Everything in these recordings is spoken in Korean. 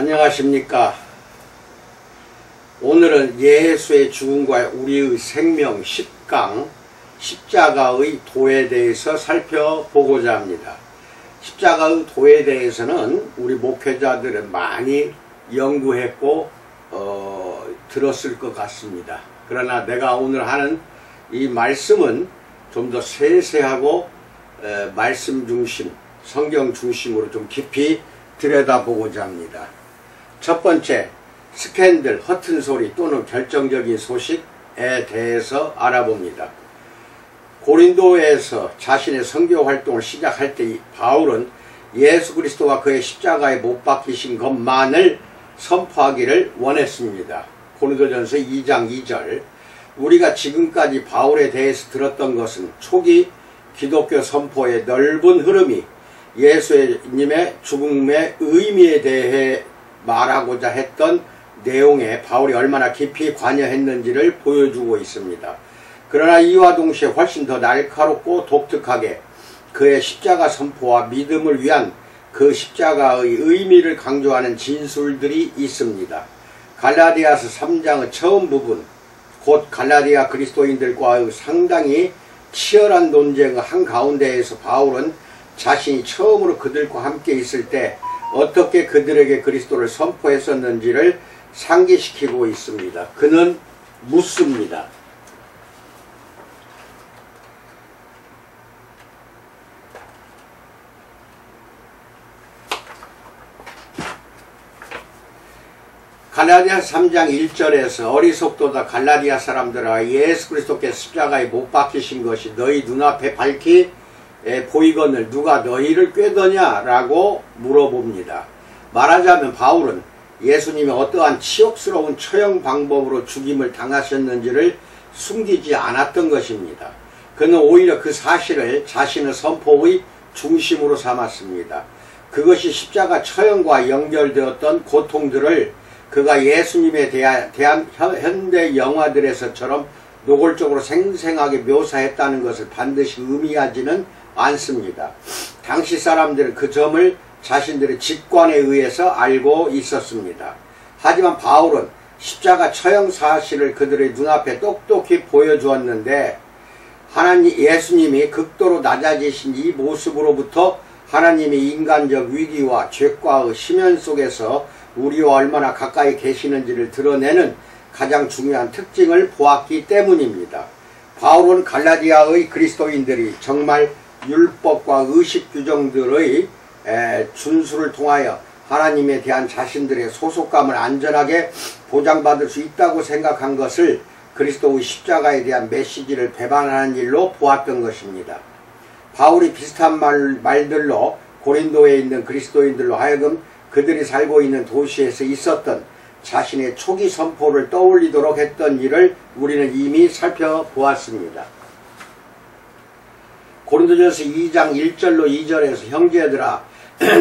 안녕하십니까. 오늘은 예수의 죽음과 우리의 생명 10강 십자가의 도에 대해서 살펴보고자 합니다. 십자가의 도에 대해서는 우리 목회자들은 많이 연구했고 들었을 것 같습니다. 그러나 내가 오늘 하는 이 말씀은 좀 더 세세하고 말씀 중심, 성경 중심으로 좀 깊이 들여다보고자 합니다. 첫 번째, 스캔들, 허튼 소리 또는 결정적인 소식에 대해서 알아봅니다. 고린도에서 자신의 선교 활동을 시작할 때 바울은 예수 그리스도가 그의 십자가에 못 박히신 것만을 선포하기를 원했습니다. 고린도전서 2장 2절. 우리가 지금까지 바울에 대해서 들었던 것은 초기 기독교 선포의 넓은 흐름이 예수님의 죽음의 의미에 대해 말하고자 했던 내용에 바울이 얼마나 깊이 관여했는지를 보여주고 있습니다. 그러나 이와 동시에 훨씬 더 날카롭고 독특하게 그의 십자가 선포와 믿음을 위한 그 십자가의 의미를 강조하는 진술들이 있습니다. 갈라디아서 3장의 처음 부분, 곧 갈라디아 그리스도인들과의 상당히 치열한 논쟁의 한가운데에서 바울은 자신이 처음으로 그들과 함께 있을 때 어떻게 그들에게 그리스도를 선포했었는지를 상기시키고 있습니다. 그는 묻습니다. 갈라디아서 3장 1절에서 어리석도다 갈라디아 사람들아, 예수 그리스도께서 십자가에 못 박히신 것이 너희 눈앞에 밝히 보이거늘 누가 너희를 꾀더냐 라고 물어봅니다. 말하자면 바울은 예수님이 어떠한 치욕스러운 처형 방법으로 죽임을 당하셨는지를 숨기지 않았던 것입니다. 그는 오히려 그 사실을 자신의 선포의 중심으로 삼았습니다. 그것이 십자가 처형과 연결되었던 고통들을 그가 예수님에 대한 현대 영화들에서처럼 노골적으로 생생하게 묘사했다는 것을 반드시 의미하지는 않습니다. 당시 사람들은 그 점을 자신들의 직관에 의해서 알고 있었습니다. 하지만 바울은 십자가 처형 사실을 그들의 눈앞에 똑똑히 보여주었는데 예수님이 극도로 낮아지신 이 모습으로부터 하나님이 인간적 위기와 죄과의 심연 속에서 우리와 얼마나 가까이 계시는지를 드러내는 가장 중요한 특징을 보았기 때문입니다. 바울은 갈라디아의 그리스도인들이 정말 율법과 의식 규정들의 준수를 통하여 하나님에 대한 자신들의 소속감을 안전하게 보장받을 수 있다고 생각한 것을 그리스도의 십자가에 대한 메시지를 배반하는 일로 보았던 것입니다. 바울이 비슷한 말들로 고린도에 있는 그리스도인들로 하여금 그들이 살고 있는 도시에서 있었던 자신의 초기 선포를 떠올리도록 했던 일을 우리는 이미 살펴보았습니다. 고린도전서 2장 1절로 2절에서 형제들아,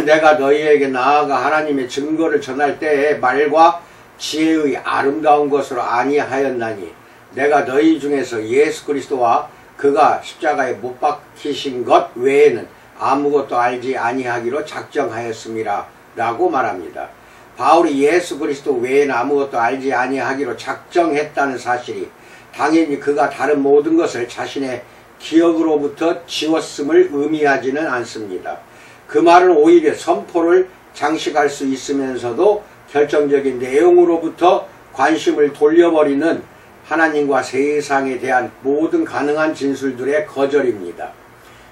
내가 너희에게 나아가 하나님의 증거를 전할 때에 말과 지혜의 아름다운 것으로 아니하였나니 내가 너희 중에서 예수 그리스도와 그가 십자가에 못 박히신 것 외에는 아무것도 알지 아니하기로 작정하였습니다 라고 말합니다. 바울이 예수 그리스도 외에는 아무것도 알지 아니하기로 작정했다는 사실이 당연히 그가 다른 모든 것을 자신의 기억으로부터 지웠음을 의미하지는 않습니다. 그 말은 오히려 선포를 장식할 수 있으면서도 결정적인 내용으로부터 관심을 돌려버리는 하나님과 세상에 대한 모든 가능한 진술들의 거절입니다.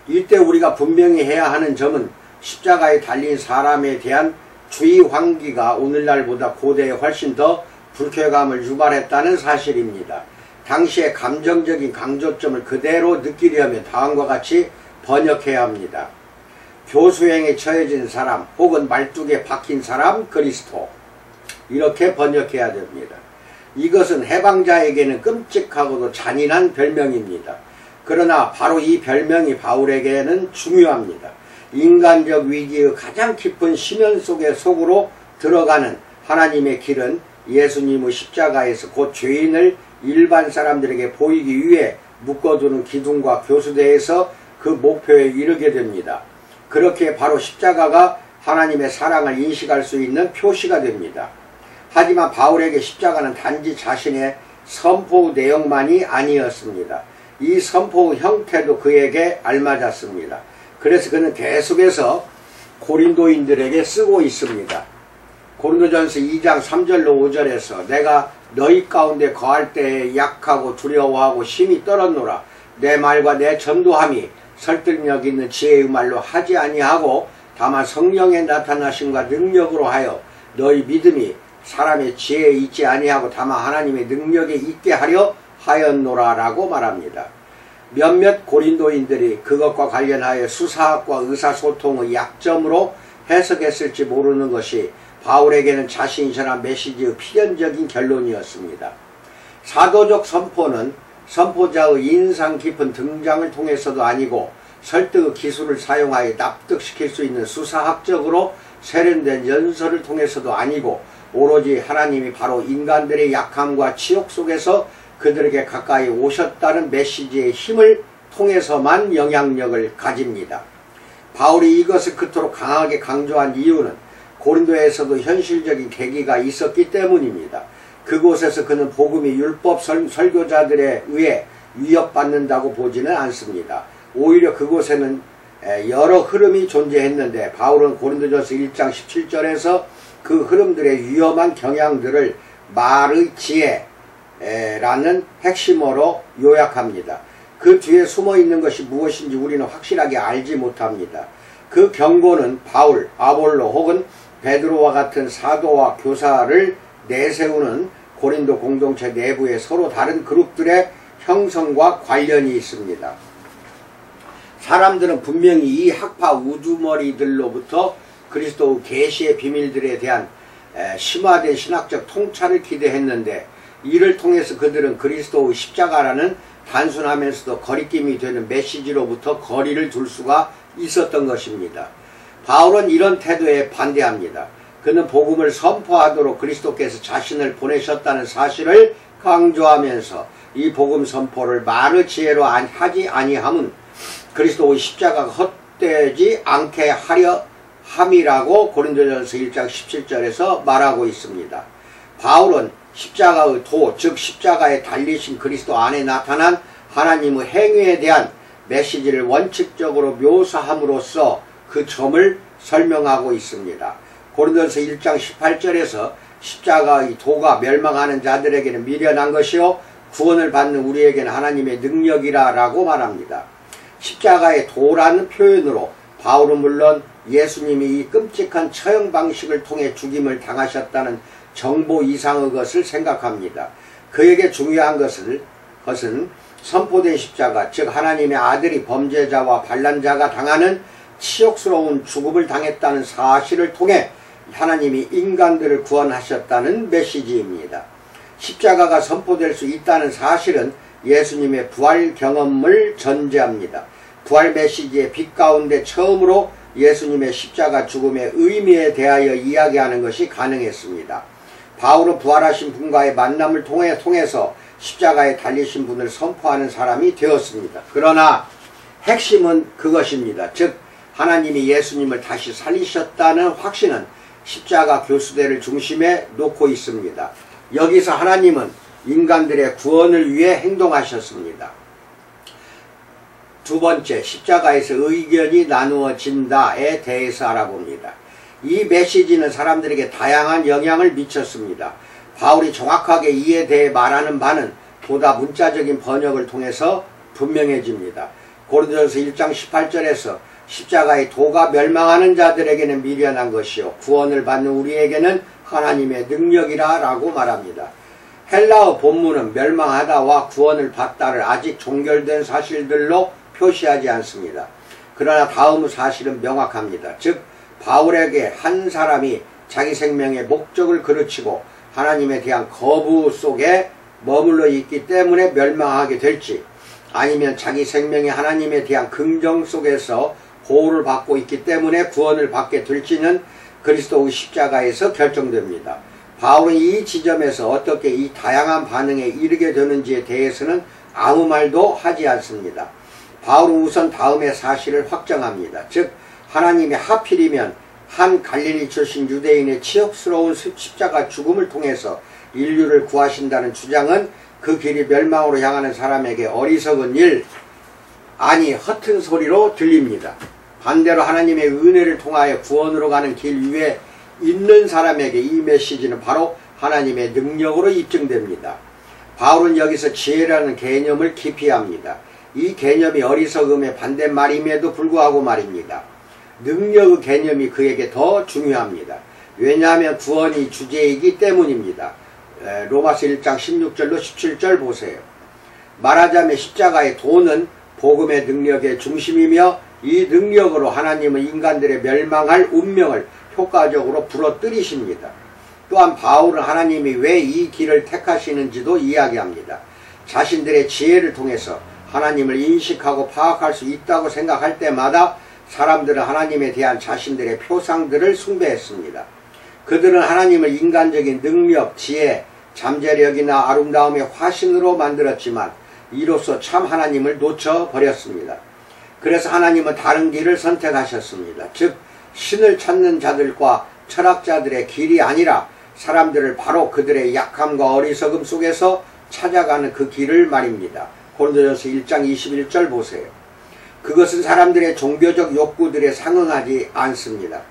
이때 우리가 분명히 해야 하는 점은 십자가에 달린 사람에 대한 주의 환기가 오늘날보다 고대에 훨씬 더 불쾌감을 유발했다는 사실입니다. 당시의 감정적인 강조점을 그대로 느끼려면 다음과 같이 번역해야 합니다. 교수행에 처해진 사람 혹은 말뚝에 박힌 사람 그리스도, 이렇게 번역해야 됩니다. 이것은 해방자에게는 끔찍하고도 잔인한 별명입니다. 그러나 바로 이 별명이 바울에게는 중요합니다. 인간적 위기의 가장 깊은 심연 속으로 들어가는 하나님의 길은 예수님의 십자가에서 곧 죄인을 일반 사람들에게 보이기 위해 묶어두는 기둥과 교수대에서 그 목표에 이르게 됩니다. 그렇게 바로 십자가가 하나님의 사랑을 인식할 수 있는 표시가 됩니다. 하지만 바울에게 십자가는 단지 자신의 선포 내용만이 아니었습니다. 이 선포 형태도 그에게 알맞았습니다. 그래서 그는 계속해서 고린도인들에게 쓰고 있습니다. 고린도전서 2장 3절로 5절에서 내가 너희 가운데 거할 때에 약하고 두려워하고 심히 떨었노라. 내 말과 내 전도함이 설득력 있는 지혜의 말로 하지 아니하고 다만 성령의 나타나심과 능력으로 하여 너희 믿음이 사람의 지혜에 있지 아니하고 다만 하나님의 능력에 있게 하려 하였노라 라고 말합니다. 몇몇 고린도인들이 그것과 관련하여 수사학과 의사소통의 약점으로 해석했을지 모르는 것이 바울에게는 자신이 전한 메시지의 필연적인 결론이었습니다. 사도적 선포는 선포자의 인상 깊은 등장을 통해서도 아니고 설득의 기술을 사용하여 납득시킬 수 있는 수사학적으로 세련된 연설을 통해서도 아니고 오로지 하나님이 바로 인간들의 약함과 치욕 속에서 그들에게 가까이 오셨다는 메시지의 힘을 통해서만 영향력을 가집니다. 바울이 이것을 그토록 강하게 강조한 이유는 고린도에서도 현실적인 계기가 있었기 때문입니다. 그곳에서 그는 복음이 율법 설교자들에 의해 위협받는다고 보지는 않습니다. 오히려 그곳에는 여러 흐름이 존재했는데 바울은 고린도전서 1장 17절에서 그 흐름들의 위험한 경향들을 말의 지혜라는 핵심어로 요약합니다. 그 뒤에 숨어있는 것이 무엇인지 우리는 확실하게 알지 못합니다. 그 경고는 바울, 아볼로 혹은 베드로와 같은 사도와 교사를 내세우는 고린도 공동체 내부의 서로 다른 그룹들의 형성과 관련이 있습니다. 사람들은 분명히 이 학파 우두머리들로부터 그리스도의 계시의 비밀들에 대한 심화된 신학적 통찰을 기대했는데 이를 통해서 그들은 그리스도의 십자가라는 단순하면서도 거리낌이 되는 메시지로부터 거리를 둘 수가 있었던 것입니다. 바울은 이런 태도에 반대합니다. 그는 복음을 선포하도록 그리스도께서 자신을 보내셨다는 사실을 강조하면서 이 복음 선포를 말의 지혜로 하지 아니함은 그리스도의 십자가가 헛되지 않게 하려 함이라고 고린도전서 1장 17절에서 말하고 있습니다. 바울은 십자가의 도, 즉 십자가에 달리신 그리스도 안에 나타난 하나님의 행위에 대한 메시지를 원칙적으로 묘사함으로써 그 점을 설명하고 있습니다. 고린도전서 1장 18절에서 십자가의 도가 멸망하는 자들에게는 미련한 것이요 구원을 받는 우리에게는 하나님의 능력이라 라고 말합니다. 십자가의 도라는 표현으로 바울은 물론 예수님이 이 끔찍한 처형 방식을 통해 죽임을 당하셨다는 정보 이상의 것을 생각합니다. 그에게 중요한 것은 선포된 십자가, 즉 하나님의 아들이 범죄자와 반란자가 당하는 치욕스러운 죽음을 당했다는 사실을 통해 하나님이 인간들을 구원하셨다는 메시지입니다. 십자가가 선포될 수 있다는 사실은 예수님의 부활 경험을 전제합니다. 부활 메시지의 빛 가운데 처음으로 예수님의 십자가 죽음의 의미에 대하여 이야기하는 것이 가능했습니다. 바울은 부활하신 분과의 만남을 통해서 십자가에 달리신 분을 선포하는 사람이 되었습니다. 그러나 핵심은 그것입니다. 즉 하나님이 예수님을 다시 살리셨다는 확신은 십자가 교수대를 중심에 놓고 있습니다. 여기서 하나님은 인간들의 구원을 위해 행동하셨습니다. 두 번째, 십자가에서 의견이 나누어진다에 대해서 알아봅니다. 이 메시지는 사람들에게 다양한 영향을 미쳤습니다. 바울이 정확하게 이에 대해 말하는 바는 보다 문자적인 번역을 통해서 분명해집니다. 고린도전서 1장 18절에서 십자가의 도가 멸망하는 자들에게는 미련한 것이요 구원을 받는 우리에게는 하나님의 능력이라 라고 말합니다. 헬라어 본문은 멸망하다와 구원을 받다를 아직 종결된 사실들로 표시하지 않습니다. 그러나 다음의 사실은 명확합니다. 즉 바울에게 한 사람이 자기 생명의 목적을 그르치고 하나님에 대한 거부 속에 머물러 있기 때문에 멸망하게 될지 아니면 자기 생명이 하나님에 대한 긍정 속에서 보호를 받고 있기 때문에 구원을 받게 될지는 그리스도의 십자가에서 결정됩니다. 바울은 이 지점에서 어떻게 이 다양한 반응에 이르게 되는지에 대해서는 아무 말도 하지 않습니다. 바울은 우선 다음의 사실을 확정합니다. 즉 하나님이 하필이면 한 갈릴리 출신 유대인의 치욕스러운 십자가 죽음을 통해서 인류를 구하신다는 주장은 그 길이 멸망으로 향하는 사람에게 어리석은 일, 아니 허튼 소리로 들립니다. 반대로 하나님의 은혜를 통하여 구원으로 가는 길 위에 있는 사람에게 이 메시지는 바로 하나님의 능력으로 입증됩니다. 바울은 여기서 지혜라는 개념을 기피합니다. 이 개념이 어리석음의 반대말임에도 불구하고 말입니다. 능력의 개념이 그에게 더 중요합니다. 왜냐하면 구원이 주제이기 때문입니다. 로마서 1장 16절로 17절 보세요. 말하자면 십자가의 도는 복음의 능력의 중심이며 이 능력으로 하나님은 인간들의 멸망할 운명을 효과적으로 부러뜨리십니다. 또한 바울은 하나님이 왜 이 길을 택하시는지도 이야기합니다. 자신들의 지혜를 통해서 하나님을 인식하고 파악할 수 있다고 생각할 때마다 사람들은 하나님에 대한 자신들의 표상들을 숭배했습니다. 그들은 하나님을 인간적인 능력, 지혜, 잠재력이나 아름다움의 화신으로 만들었지만 이로써 참 하나님을 놓쳐버렸습니다. 그래서 하나님은 다른 길을 선택하셨습니다. 즉 신을 찾는 자들과 철학자들의 길이 아니라 사람들을 바로 그들의 약함과 어리석음 속에서 찾아가는 그 길을 말입니다. 고린도전서 1장 21절 보세요. 그것은 사람들의 종교적 욕구들에 상응하지 않습니다.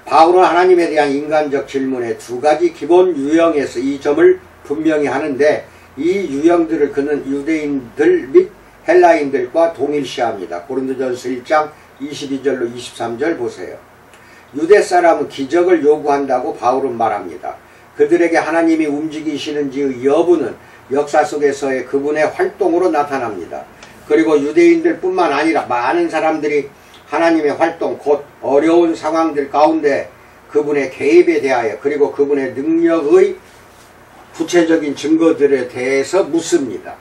바울은 하나님에 대한 인간적 질문의 두 가지 기본 유형에서 이 점을 분명히 하는데 이 유형들을 그는 유대인들 및 헬라인들과 동일시합니다. 고린도전서 1장 22절로 23절 보세요. 유대 사람은 기적을 요구한다고 바울은 말합니다. 그들에게 하나님이 움직이시는지의 여부는 역사 속에서의 그분의 활동으로 나타납니다. 그리고 유대인들 뿐만 아니라 많은 사람들이 하나님의 활동, 곧 어려운 상황들 가운데 그분의 개입에 대하여 그리고 그분의 능력의 구체적인 증거들에 대해서 묻습니다.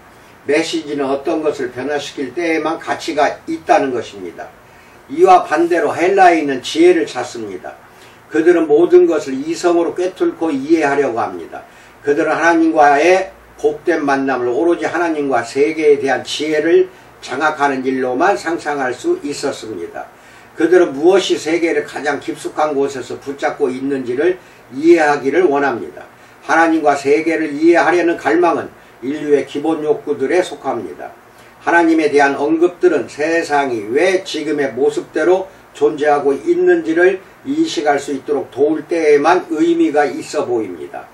메시지는 어떤 것을 변화시킬 때에만 가치가 있다는 것입니다. 이와 반대로 헬라인은 지혜를 찾습니다. 그들은 모든 것을 이성으로 꿰뚫고 이해하려고 합니다. 그들은 하나님과의 복된 만남을 오로지 하나님과 세계에 대한 지혜를 장악하는 일로만 상상할 수 있었습니다. 그들은 무엇이 세계를 가장 깊숙한 곳에서 붙잡고 있는지를 이해하기를 원합니다. 하나님과 세계를 이해하려는 갈망은 인류의 기본 욕구들에 속합니다. 하나님에 대한 언급들은 세상이 왜 지금의 모습대로 존재하고 있는지를 인식할 수 있도록 도울 때에만 의미가 있어 보입니다.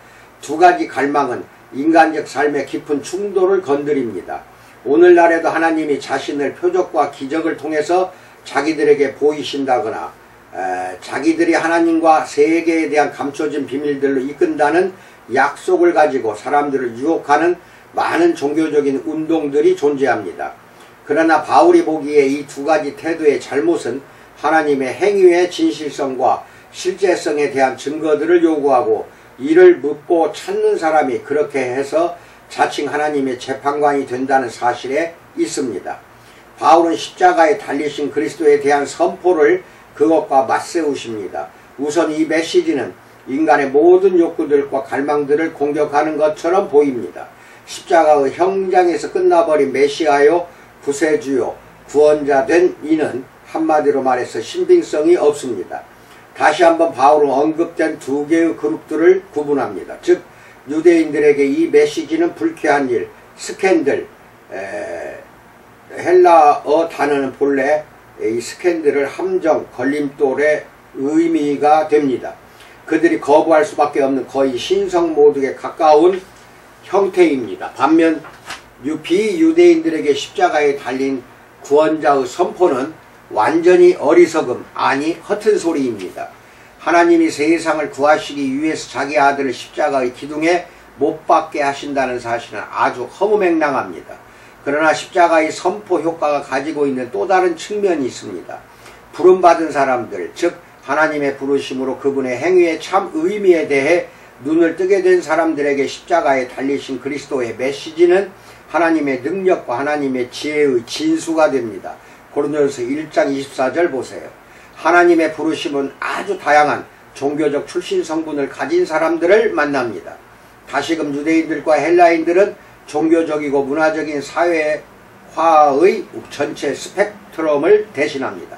두 가지 갈망은 인간적 삶의 깊은 충돌을 건드립니다. 오늘날에도 하나님이 자신을 표적과 기적을 통해서 자기들에게 보이신다거나 자기들이 하나님과 세계에 대한 감춰진 비밀들로 이끈다는 약속을 가지고 사람들을 유혹하는 많은 종교적인 운동들이 존재합니다. 그러나 바울이 보기에 이 두 가지 태도의 잘못은 하나님의 행위의 진실성과 실제성에 대한 증거들을 요구하고 이를 묻고 찾는 사람이 그렇게 해서 자칭 하나님의 재판관이 된다는 사실에 있습니다. 바울은 십자가에 달리신 그리스도에 대한 선포를 그것과 맞세우십니다. 우선 이 메시지는 인간의 모든 욕구들과 갈망들을 공격하는 것처럼 보입니다. 십자가의 형장에서 끝나버린 메시아요, 구세주요, 구원자 된 이는 한마디로 말해서 신빙성이 없습니다. 다시 한번 바울은 언급된 두 개의 그룹들을 구분합니다. 즉 유대인들에게 이 메시지는 불쾌한 일, 스캔들, 헬라어 단어는 본래 이 스캔들을 함정, 걸림돌의 의미가 됩니다. 그들이 거부할 수밖에 없는 거의 신성 모독에 가까운 형태입니다. 반면 비유대인들에게 십자가에 달린 구원자의 선포는 완전히 어리석음, 아니 허튼 소리입니다. 하나님이 세상을 구하시기 위해서 자기 아들을 십자가의 기둥에 못 박게 하신다는 사실은 아주 허무맹랑합니다. 그러나 십자가의 선포 효과가 가지고 있는 또 다른 측면이 있습니다. 부름받은 사람들, 즉 하나님의 부르심으로 그분의 행위의 참 의미에 대해 눈을 뜨게 된 사람들에게 십자가에 달리신 그리스도의 메시지는 하나님의 능력과 하나님의 지혜의 진수가 됩니다. 고린도전서 1장 24절 보세요. 하나님의 부르심은 아주 다양한 종교적 출신 성분을 가진 사람들을 만납니다. 다시금 유대인들과 헬라인들은 종교적이고 문화적인 사회화의 전체 스펙트럼을 대신합니다.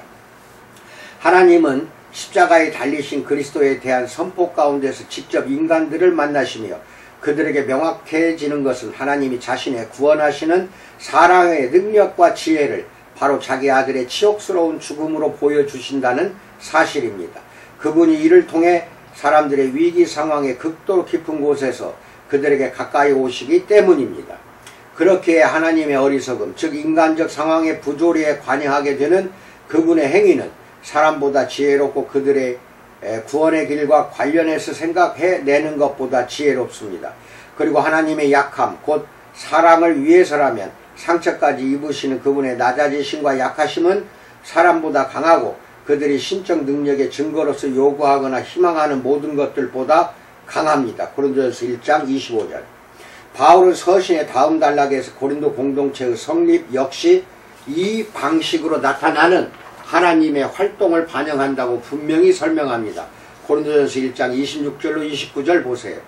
하나님은 십자가에 달리신 그리스도에 대한 선포 가운데서 직접 인간들을 만나시며 그들에게 명확해지는 것은 하나님이 자신의 구원하시는 사랑의 능력과 지혜를 바로 자기 아들의 치욕스러운 죽음으로 보여주신다는 사실입니다. 그분이 이를 통해 사람들의 위기 상황의 극도로 깊은 곳에서 그들에게 가까이 오시기 때문입니다. 그렇기에 하나님의 어리석음, 즉 인간적 상황의 부조리에 관여하게 되는 그분의 행위는 사람보다 지혜롭고 그들의 구원의 길과 관련해서 생각해내는 것보다 지혜롭습니다. 그리고 하나님의 약함, 곧 사랑을 위해서라면 상처까지 입으시는 그분의 낮아지심과 약하심은 사람보다 강하고 그들이 신적 능력의 증거로서 요구하거나 희망하는 모든 것들보다 강합니다. 고린도전서 1장 25절. 바울은 서신의 다음 단락에서 고린도 공동체의 성립 역시 이 방식으로 나타나는 하나님의 활동을 반영한다고 분명히 설명합니다. 고린도전서 1장 26절로 29절 보세요.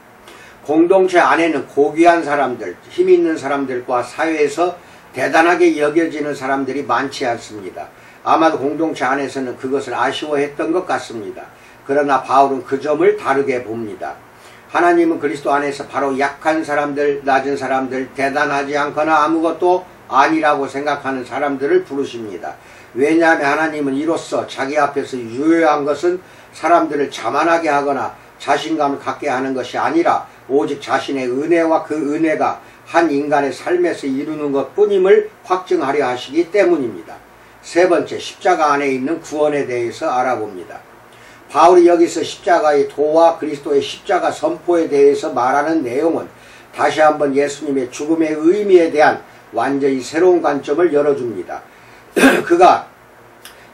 공동체 안에는 고귀한 사람들, 힘 있는 사람들과 사회에서 대단하게 여겨지는 사람들이 많지 않습니다. 아마도 공동체 안에서는 그것을 아쉬워했던 것 같습니다. 그러나 바울은 그 점을 다르게 봅니다. 하나님은 그리스도 안에서 바로 약한 사람들, 낮은 사람들, 대단하지 않거나 아무것도 아니라고 생각하는 사람들을 부르십니다. 왜냐하면 하나님은 이로써 자기 앞에서 유효한 것은 사람들을 자만하게 하거나 자신감을 갖게 하는 것이 아니라 오직 자신의 은혜와 그 은혜가 한 인간의 삶에서 이루는 것뿐임을 확증하려 하시기 때문입니다. 세 번째, 십자가 안에 있는 구원에 대해서 알아봅니다. 바울이 여기서 십자가의 도와 그리스도의 십자가 선포에 대해서 말하는 내용은 다시 한번 예수님의 죽음의 의미에 대한 완전히 새로운 관점을 열어줍니다. 그가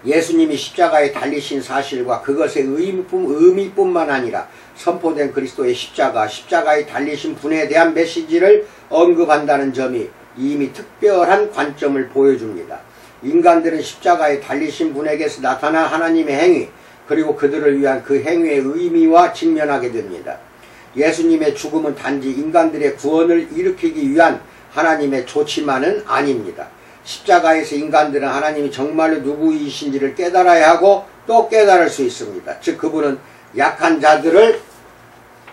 예수님이 십자가에 달리신 사실과 그것의 의미뿐만 아니라 선포된 그리스도의 십자가에 달리신 분에 대한 메시지를 언급한다는 점이 이미 특별한 관점을 보여줍니다. 인간들은 십자가에 달리신 분에게서 나타난 하나님의 행위, 그리고 그들을 위한 그 행위의 의미와 직면하게 됩니다. 예수님의 죽음은 단지 인간들의 구원을 일으키기 위한 하나님의 조치만은 아닙니다. 십자가에서 인간들은 하나님이 정말로 누구이신지를 깨달아야 하고 또 깨달을 수 있습니다. 즉 그분은 약한 자들을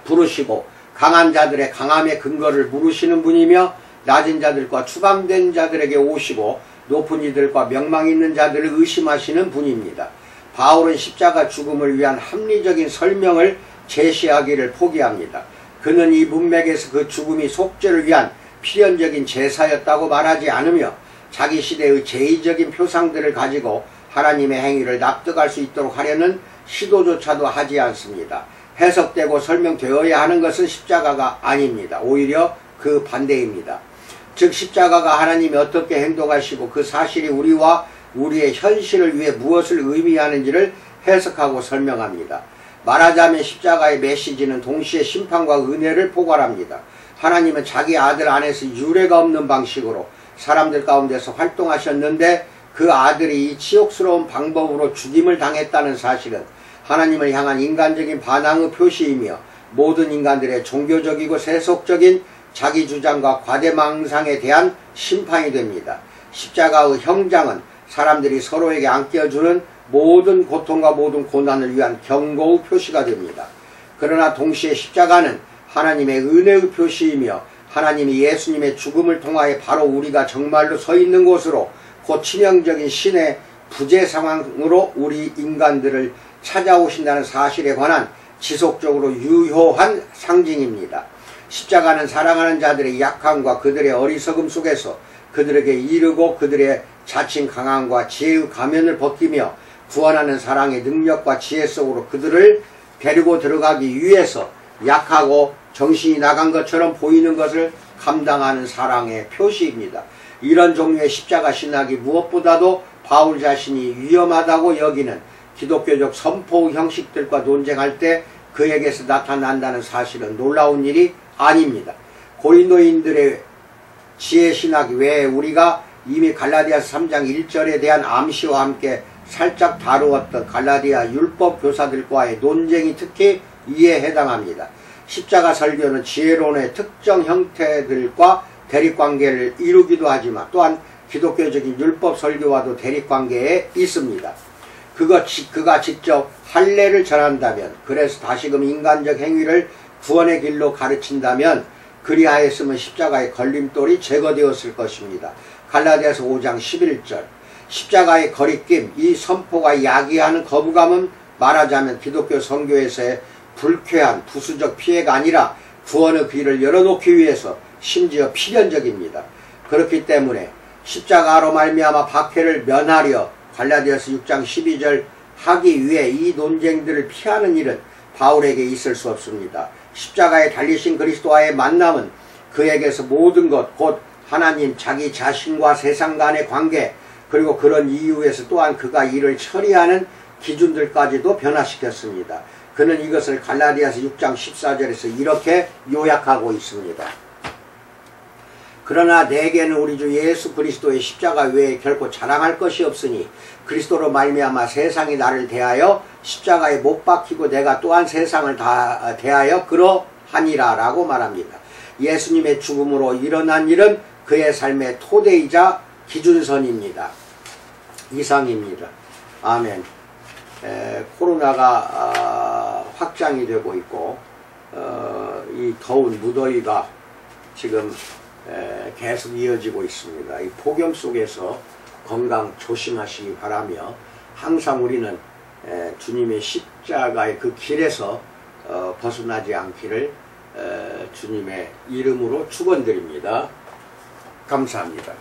부르시고 강한 자들의 강함의 근거를 물으시는 분이며 낮은 자들과 추방된 자들에게 오시고 높은 이들과 명망 있는 자들을 의심하시는 분입니다. 바울은 십자가 죽음을 위한 합리적인 설명을 제시하기를 포기합니다. 그는 이 문맥에서 그 죽음이 속죄를 위한 필연적인 제사였다고 말하지 않으며 자기 시대의 제의적인 표상들을 가지고 하나님의 행위를 납득할 수 있도록 하려는 시도조차도 하지 않습니다. 해석되고 설명되어야 하는 것은 십자가가 아닙니다. 오히려 그 반대입니다. 즉 십자가가 하나님이 어떻게 행동하시고 그 사실이 우리와 우리의 현실을 위해 무엇을 의미하는지를 해석하고 설명합니다. 말하자면 십자가의 메시지는 동시에 심판과 은혜를 포괄합니다. 하나님은 자기 아들 안에서 유례가 없는 방식으로 사람들 가운데서 활동하셨는데 그 아들이 이 치욕스러운 방법으로 죽임을 당했다는 사실은 하나님을 향한 인간적인 반항의 표시이며 모든 인간들의 종교적이고 세속적인 자기 주장과 과대망상에 대한 심판이 됩니다. 십자가의 형장은 사람들이 서로에게 안겨주는 모든 고통과 모든 고난을 위한 경고의 표시가 됩니다. 그러나 동시에 십자가는 하나님의 은혜의 표시이며 하나님이 예수님의 죽음을 통하여 바로 우리가 정말로 서 있는 곳으로 곧 치명적인 신의 부재 상황으로 우리 인간들을 찾아오신다는 사실에 관한 지속적으로 유효한 상징입니다. 십자가는 사랑하는 자들의 약함과 그들의 어리석음 속에서 그들에게 이르고 그들의 자칭 강함과 지혜의 가면을 벗기며 구원하는 사랑의 능력과 지혜 속으로 그들을 데리고 들어가기 위해서 약하고 정신이 나간 것처럼 보이는 것을 감당하는 사랑의 표시입니다. 이런 종류의 십자가 신학이 무엇보다도 바울 자신이 위험하다고 여기는 기독교적 선포 형식들과 논쟁할 때 그에게서 나타난다는 사실은 놀라운 일이 아닙니다. 고린도인들의 지혜신학 외에 우리가 이미 갈라디아서 3장 1절에 대한 암시와 함께 살짝 다루었던 갈라디아 율법 교사들과의 논쟁이 특히 이에 해당합니다. 십자가 설교는 지혜론의 특정 형태들과 대립관계를 이루기도 하지만 또한 기독교적인 율법 설교와도 대립관계에 있습니다. 그가 직접 할례를 전한다면, 그래서 다시금 인간적 행위를 구원의 길로 가르친다면 그리하였으면 십자가의 걸림돌이 제거되었을 것입니다. 갈라디아서 5장 11절. 십자가의 거리낌, 이 선포가 야기하는 거부감은 말하자면 기독교 선교에서의 불쾌한 부수적 피해가 아니라 구원의 길을 열어놓기 위해서 심지어 필연적입니다. 그렇기 때문에 십자가로 말미암아 박해를 면하려 갈라디아서 6장 12절 하기 위해 이 논쟁들을 피하는 일은 바울에게 있을 수 없습니다. 십자가에 달리신 그리스도와의 만남은 그에게서 모든 것, 곧 하나님, 자기 자신과 세상 간의 관계, 그리고 그런 이유에서 또한 그가 이를 처리하는 기준들까지도 변화시켰습니다. 그는 이것을 갈라디아서 6장 14절에서 이렇게 요약하고 있습니다. 그러나 내게는 우리 주 예수 그리스도의 십자가 외에 결코 자랑할 것이 없으니 그리스도로 말미암아 세상이 나를 대하여 십자가에 못 박히고 내가 또한 세상을 다 대하여 그러하니라 라고 말합니다. 예수님의 죽음으로 일어난 일은 그의 삶의 토대이자 기준선입니다. 이상입니다. 아멘. 코로나가 확장이 되고 있고 이 더운 무더위가 지금 계속 이어지고 있습니다. 이 폭염 속에서 건강 조심하시기 바라며 항상 우리는 주님의 십자가의 그 길에서 벗어나지 않기를 주님의 이름으로 축원드립니다. 감사합니다.